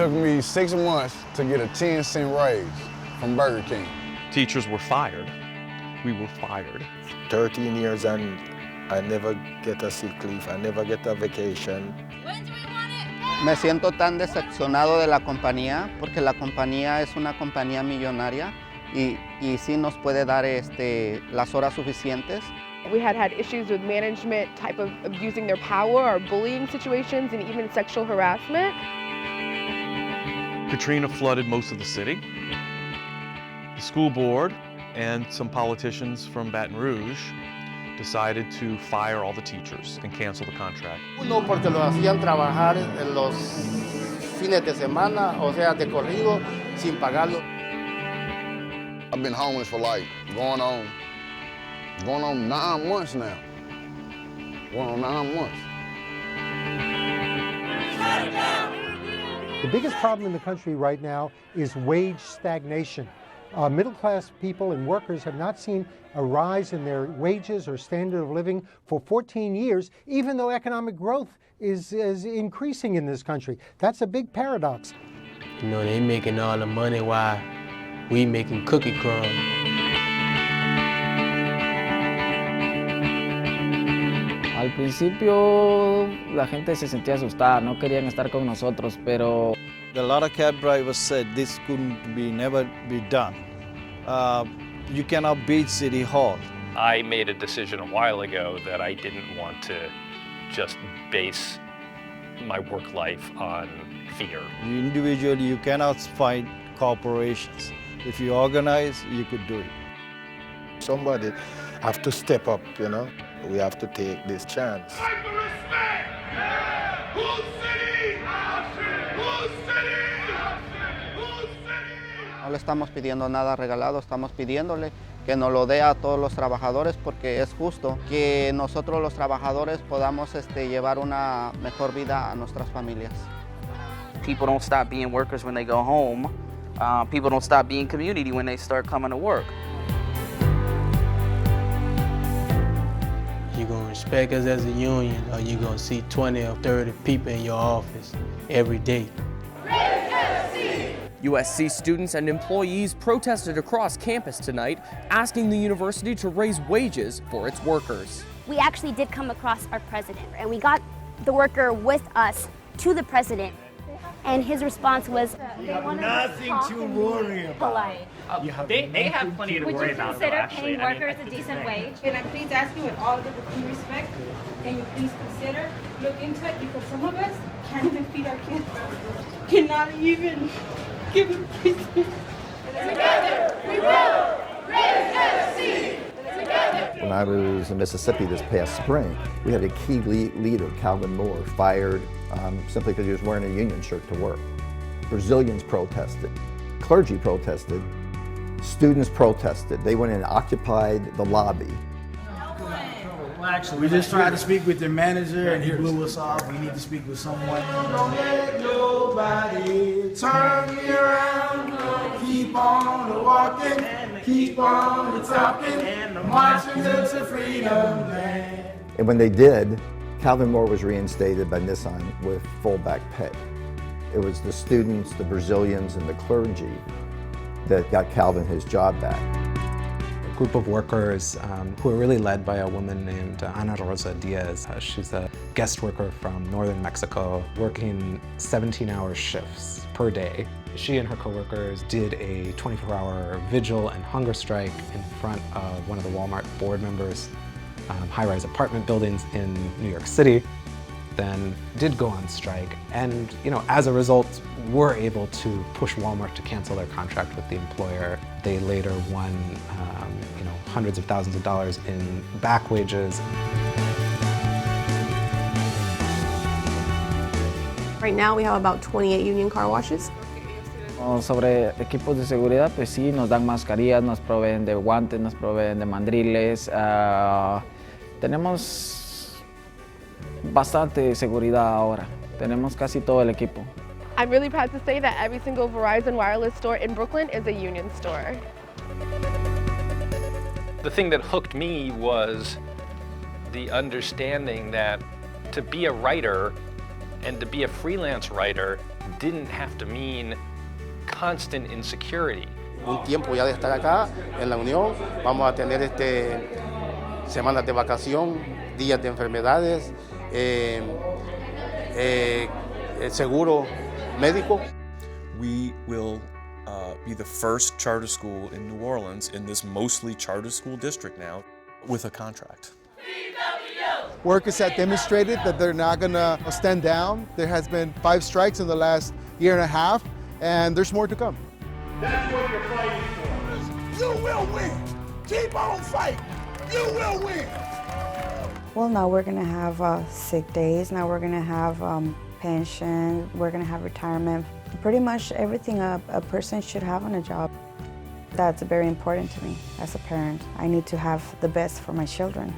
took me 6 months to get a 10-cent raise from Burger King. Teachers were fired. We were fired. 13 years and I never get a sick leave, I never get a vacation. When do we want it? Me siento tan decepcionado de la compañía porque la compañía es una compañía millonaria y sí nos puede dar las horas suficientes. We had issues with management type of abusing their power or bullying situations and even sexual harassment. Katrina flooded most of the city. The school board and some politicians from Baton Rouge decided to fire all the teachers and cancel the contract. Uno, porque los hacían trabajar en los fines de semana, o sea, de corrido, sin pagarlo. I've been homeless for like going on 9 months now. Going on 9 months. The biggest problem in the country right now is wage stagnation. Middle-class people and workers have not seen a rise in their wages or standard of living for 14 years, even though economic growth is increasing in this country. That's a big paradox. You know, they making all the money while we making cookie crumbs. Al principio la gente se sentía asustada, no querían estar con nosotros, pero a lot of cab drivers said this couldn't never be done. You cannot beat City Hall. I made a decision a while ago that I didn't want to just base my work life on fear. Individually, you cannot fight corporations. If you organize, you could do it. Somebody have to step up, you know. We have to take this chance. No le estamos pidiendo nada regalado, estamos pidiéndole que nos lo dé a todos los trabajadores porque es justo que nosotros los trabajadores podamos llevar una mejor vida a nuestras familias. people don't stop being workers when they go home. People don't stop being community when they start coming to work. You're gonna respect us as a union, or you're gonna see 20 or 30 people in your office every day. USC students and employees protested across campus tonight, asking the university to raise wages for its workers. We actually did come across our president, and we got the worker with us to the president, and his response was, "You have nothing to worry about." They have plenty to worry about. Would you consider paying workers a decent wage? And I please ask you with all the due respect, can you please consider, look into it, because some of us can't even feed our kids, cannot even give them presents. Together we will raise USC. When I was in Mississippi this past spring, we had a key leader, Calvin Moore, fired simply because he was wearing a union shirt to work. Brazilians protested, clergy protested, students protested. They went and occupied the lobby. Well, actually, we just tried to speak with their manager and he blew us off. We need to speak with someone. Don't let nobody turn me around. Keep on walking, keep on talking, marching to freedom land. And when they did, Calvin Moore was reinstated by Nissan with full back pay. It was the students, the Brazilians, and the clergy that got Calvin his job back. A group of workers who are really led by a woman named Ana Rosa Diaz. She's a guest worker from northern Mexico, working 17-hour shifts per day. She and her coworkers did a 24-hour vigil and hunger strike in front of one of the Walmart board members' high-rise apartment buildings in New York City. Then did go on strike, and as a result, were able to push Walmart to cancel their contract with the employer. They later won, hundreds of thousands of dollars in back wages. Right now, we have about 28 union car washes. Sobre equipos de seguridad, pues sí, nos dan mascarillas, nos proveen de guantes, nos proveen de mandriles. Tenemos bastante seguridad ahora. Tenemos casi todo el equipo. I'm really proud to say that every single Verizon wireless store in Brooklyn is a union store. The thing that hooked me was the understanding that to be a writer And to be a freelance writer didn't have to mean constant insecurity. Un tiempo ya de estar acá en la Unión, vamos a tener semanas de vacación, días de enfermedades, seguro médico. We will be the first charter school in New Orleans, in this mostly charter school district now, with a contract. Workers have demonstrated that they're not going to stand down. There has been 5 strikes in the last year and a half, and there's more to come. That's what you're fighting for. You will win. Keep on fighting. You will win. Well, now we're going to have sick days. Now we're going to have pension. We're going to have retirement. Pretty much everything a person should have on a job. That's very important to me as a parent. I need to have the best for my children.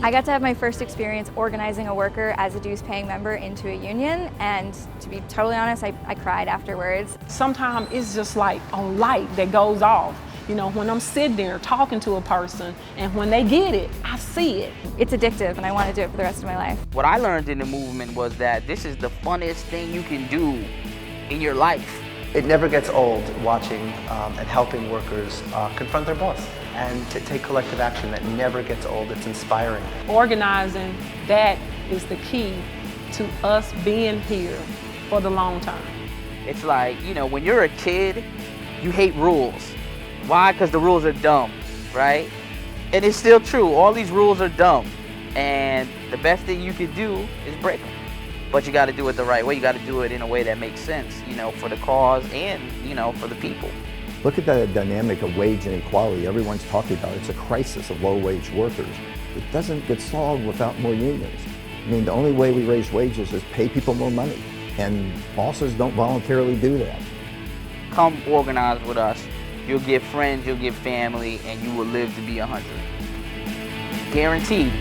I got to have my first experience organizing a worker as a dues-paying member into a union, and to be totally honest, I cried afterwards. Sometimes it's just like a light that goes off. You know, when I'm sitting there talking to a person, and when they get it, I see it. It's addictive, and I want to do it for the rest of my life. What I learned in the movement was that this is the funnest thing you can do in your life. It never gets old watching and helping workers confront their boss and to take collective action. That never gets old. It's inspiring. Organizing, that is the key to us being here for the long time. It's like, you know, when you're a kid, you hate rules. Why? Because the rules are dumb, right? And it's still true. All these rules are dumb. And the best thing you can do is break them. But you got to do it the right way. You got to do it in a way that makes sense, you know, for the cause and, you know, for the people. Look at that dynamic of wage inequality everyone's talking about. It's a crisis of low-wage workers. It doesn't get solved without more unions. I mean, the only way we raise wages is pay people more money, and bosses don't voluntarily do that. Come organize with us. You'll get friends, you'll get family, and you will live to be 100. Guaranteed.